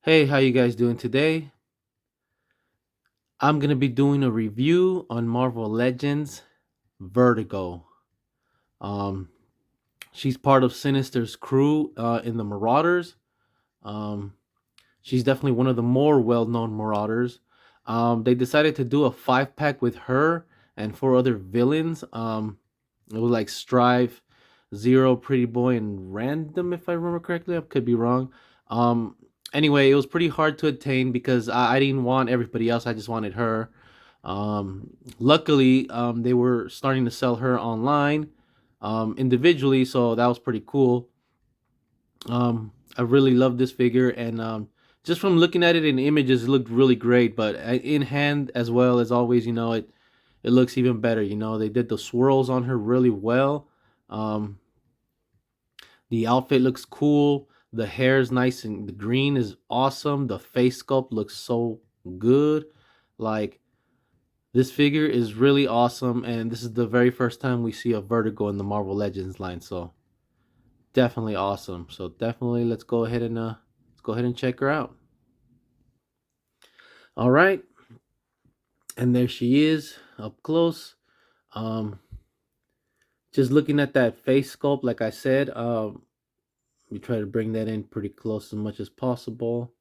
Hey, how you guys doing today? I'm going to be doing a review on Marvel Legends Vertigo. Um she's part of Sinister's crew in the Marauders. Um she's definitely one of the more well-known Marauders. They decided to do a 5-pack with her and 4 other villains. It was like Strive, Zero, Pretty Boy, and Random, if I remember correctly. I could be wrong. Um, anyway, it was pretty hard to attain because I didn't want everybody else. I just wanted her. Luckily, they were starting to sell her online, individually, so that was pretty cool. I really love this figure, and just from looking at it in images, it looked really great. But in hand, as well as always, it looks even better. They did the swirls on her really well. Um, the outfit looks cool. The hair is nice, and the green is awesome. The face sculpt looks so good. Like, this figure is really awesome, and this is the very first time we see a Vertigo in the Marvel Legends line. So definitely awesome. So definitely let's go ahead and check her out. All right, and there she is up close. Um, just looking at that face sculpt, like I said, we try to bring that in pretty close as much as possible.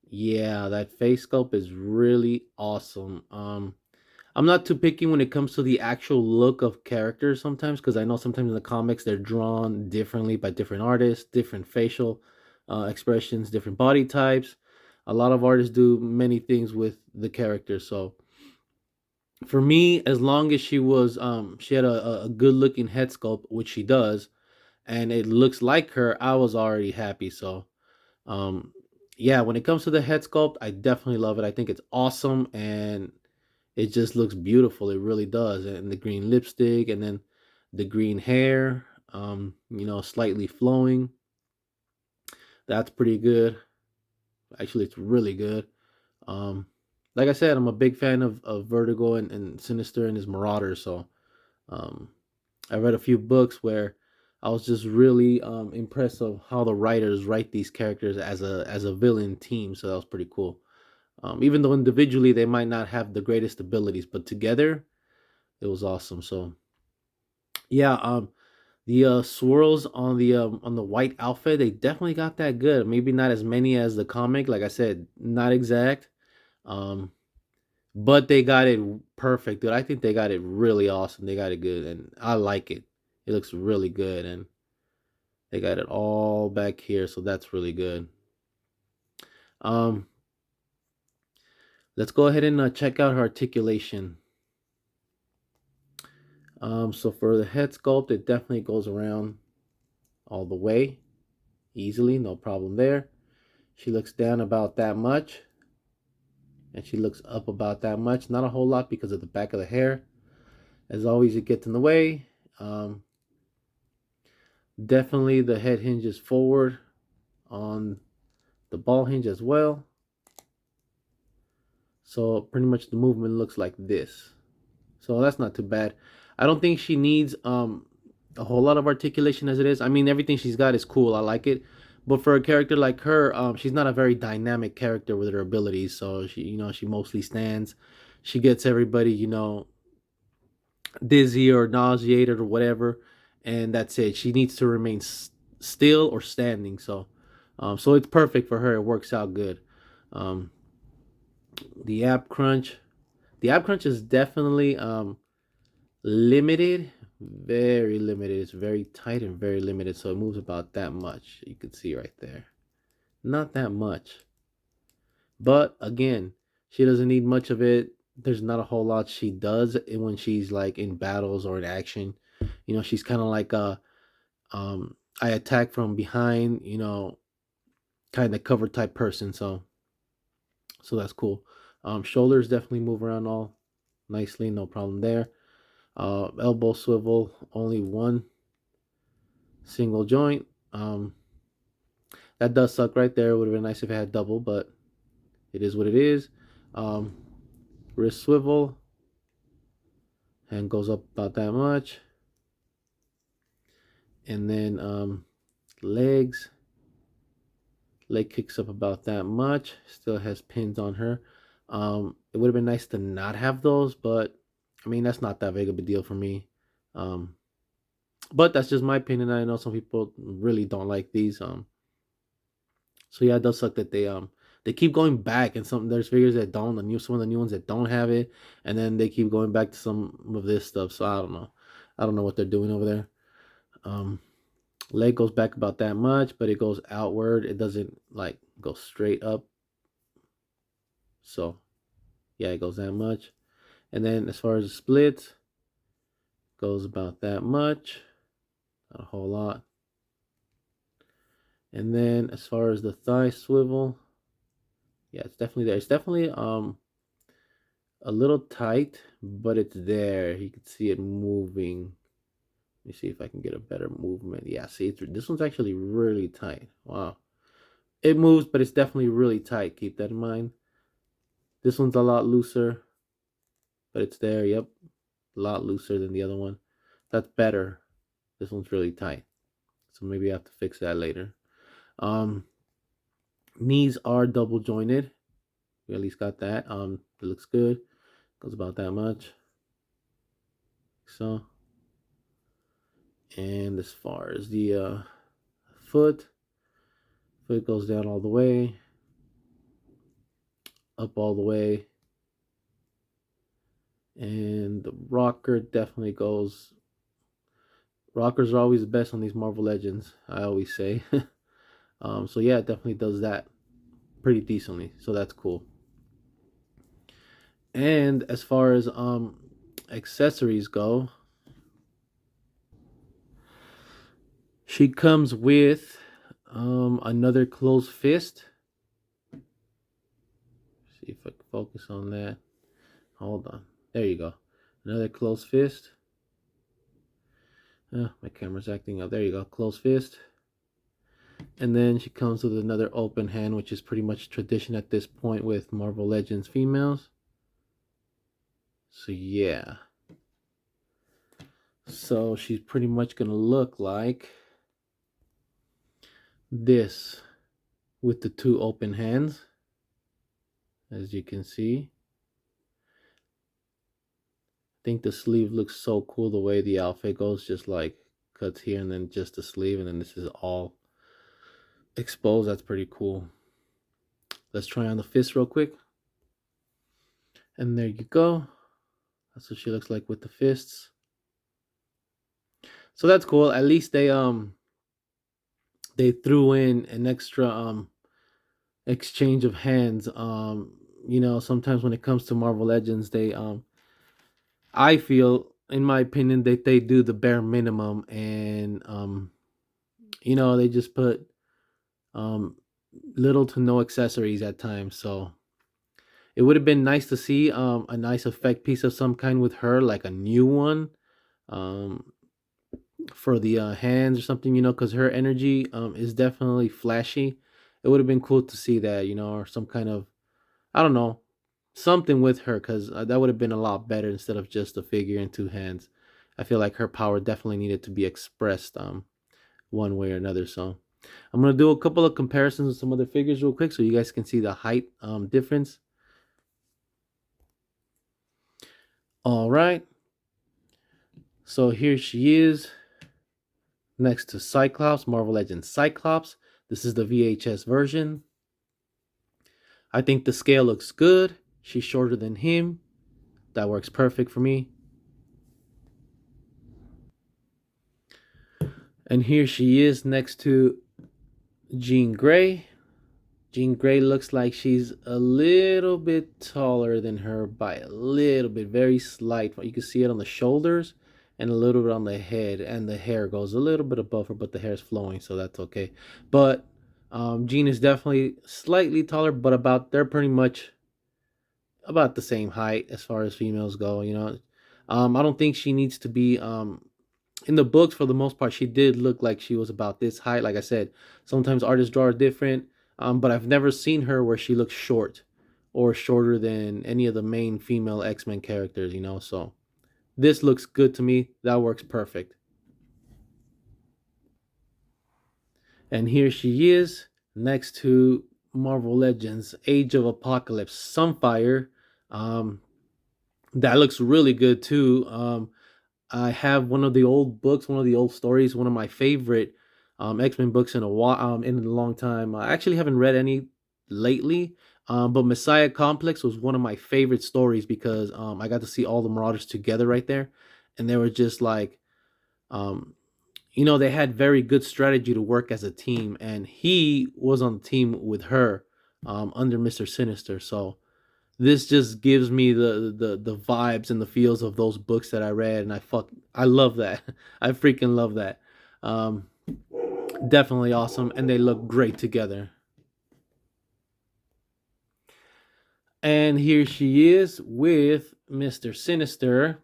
Yeah, that face sculpt is really awesome. I'm not too picky when it comes to the actual look of characters sometimes, because I know sometimes in the comics they're drawn differently by different artists, different facial expressions, different body types. A lot of artists do many things with the character. So for me, as long as she had a good looking head sculpt, which she does, and it looks like her, I was already happy. So um, yeah, when it comes to the head sculpt, I definitely love it. I think it's awesome, and it just looks beautiful. It really does. And the green lipstick, and then the green hair, slightly flowing. That's pretty good. Actually, it's really good. Um, like I said, I'm a big fan of Vertigo and Sinister and his Marauders. So um, I read a few books where I was just really impressed of how the writers write these characters as a villain team. So that was pretty cool. Even though individually they might not have the greatest abilities, but together it was awesome. So yeah, the swirls on the white outfit, they definitely got that good. Maybe not as many as the comic, like I said, not exact. Um, but they got it perfect, dude. I think they got it really awesome. They got it good, and I like it. It looks really good, and they got it all back here, so that's really good. Um, let's go ahead and check out her articulation. So for the head sculpt, it definitely goes around all the way easily, no problem there. She looks down about that much, and she looks up about that much. Not a whole lot because of the back of the hair. As always, it gets in the way. Um, Definitely the head hinges forward on the ball hinge as well. So pretty much the movement looks like this. So that's not too bad. I don't think she needs a whole lot of articulation as it is. I mean, everything she's got is cool. I like it. But for a character like her, she's not a very dynamic character with her abilities. So she mostly stands. She gets everybody, dizzy or nauseated or whatever, and that's it. She needs to remain still or standing. So it's perfect for her. It works out good. Um, the ab crunch, the ab crunch is definitely limited, very limited. It's very tight and very limited, so it moves about that much. You can see right there, not that much. But again, she doesn't need much of it. There's not a whole lot she does when she's like in battles or in action. She's kind of like a I attack from behind, kind of cover type person. So that's cool. Shoulders definitely move around all nicely, no problem there. Elbow swivel, only one single joint. That does suck right there. It would have been nice if it had double, but it is what it is. Um, Wrist swivel, hand goes up about that much. And then legs, Leg kicks up about that much. Still has pins on her. It would have been nice to not have those, but I mean that's not that big of a deal for me. Um, but that's just my opinion. I know some people really don't like these. So yeah, it does suck that they keep going back, and some there's figures that don't, some of the new ones that don't have it, and then they keep going back to some of this stuff. So I don't know what they're doing over there. Um, Leg goes back about that much, but it goes outward. It doesn't like go straight up. So yeah, it goes that much. And then as far as the splits, goes about that much, not a whole lot. And then as far as the thigh swivel, yeah, it's definitely there. It's definitely a little tight, but it's there. You can see it moving. Let me see if I can get a better movement. Yeah, see, this one's actually really tight. Wow. It moves, but it's definitely really tight. Keep that in mind. This one's a lot looser, but it's there. Yep. A lot looser than the other one. That's better. This one's really tight. So maybe I have to fix that later. Um, Knees are double jointed. We at least got that. It looks good. Goes about that much. So, and as far as the foot goes down all the way, up all the way, and the rocker definitely goes. Rockers are always the best on these Marvel Legends, I always say. So yeah, it definitely does that pretty decently. So that's cool. And as far as accessories go, she comes with another closed fist. See if I can focus on that. Hold on. There you go. Another closed fist. My camera's acting up. There you go. Closed fist. And then she comes with another open hand, which is pretty much tradition at this point with Marvel Legends females. So yeah. So she's pretty much going to look like this with the two open hands, as you can see. I think the sleeve looks so cool the way the outfit goes, just like cuts here and then just the sleeve, and then this is all exposed. That's pretty cool. Let's try on the fist real quick. And there you go. That's what she looks like with the fists. So that's cool. At least they threw in an extra exchange of hands. You know, sometimes when it comes to Marvel Legends, they I feel, in my opinion, that they do the bare minimum, and you know, they just put um little to no accessories at times. So it would have been nice to see a nice effect piece of some kind with her, like a new one. Um for the hands or something, you know, because her energy is definitely flashy. It would have been cool to see that, you know, or some kind of, I don't know, something with her, because that would have been a lot better instead of just a figure and two hands. I feel like her power definitely needed to be expressed one way or another. So I'm gonna do a couple of comparisons with some other figures real quick so you guys can see the height difference. All right. So here she is next to Cyclops, Marvel Legends Cyclops. This is the VHS version. I think the scale looks good. She's shorter than him. That works perfect for me. And here she is next to Jean Grey. Jean Grey looks like she's a little bit taller than her by a little bit, very slight. You can see it on the shoulders and a little bit on the head, and the hair goes a little bit above her, but the hair is flowing, so that's okay. But Jean is definitely slightly taller, but they're pretty much about the same height as far as females go. You know, I don't think she needs to be in the books. For the most part, she did look like she was about this height. Like I said, sometimes artists draw different, but I've never seen her where she looks short or shorter than any of the main female X-Men characters. You know, so this looks good to me. That works perfect. And here she is next to Marvel Legends Age of Apocalypse Sunfire. Um, that looks really good too. I have one of the old books, one of the old stories, one of my favorite X-Men books in a while, in a long time. I actually haven't read any lately, but Messiah Complex was one of my favorite stories because I got to see all the Marauders together right there, and they were just like, um, they had very good strategy to work as a team, and he was on the team with her under Mister Sinister. So this just gives me the vibes and the feels of those books that I read, and I love that. I freaking love that. Um, Definitely awesome, and they look great together. And here she is with Mister Sinister.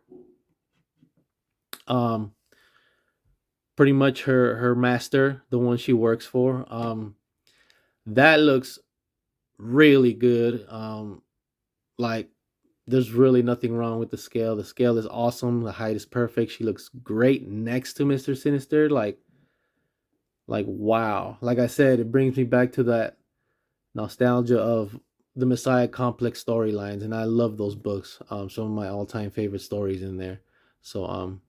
Um, Pretty much her master, the one she works for. That looks really good. Like there's really nothing wrong with the scale. The scale is awesome. The height is perfect. She looks great next to Mister Sinister. Like wow. Like I said, it brings me back to that nostalgia of the Messiah Complex storylines, and I love those books. Some of my all-time favorite stories in there. So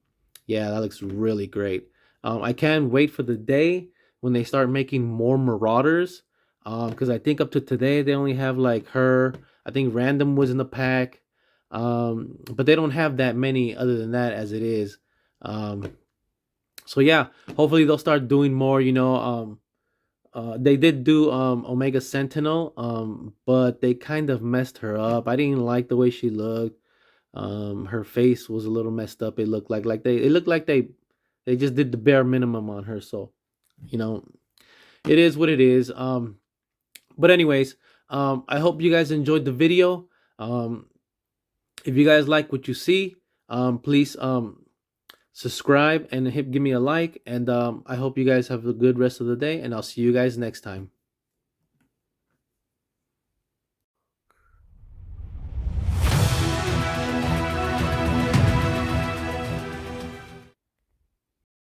yeah, that looks really great. I can't wait for the day when they start making more Marauders. Because I think up to today they only have like her. I think Random was in the pack. But they don't have that many other than that as it is. So yeah, hopefully they'll start doing more. They did do Omega Sentinel, but they kind of messed her up. I didn't like the way she looked. Her face was a little messed up. It looked like they just did the bare minimum on her. So, you know, it is what it is. But anyways, I hope you guys enjoyed the video. Um, if you guys like what you see, please subscribe and give me a like. And I hope you guys have a good rest of the day. And I'll see you guys next time.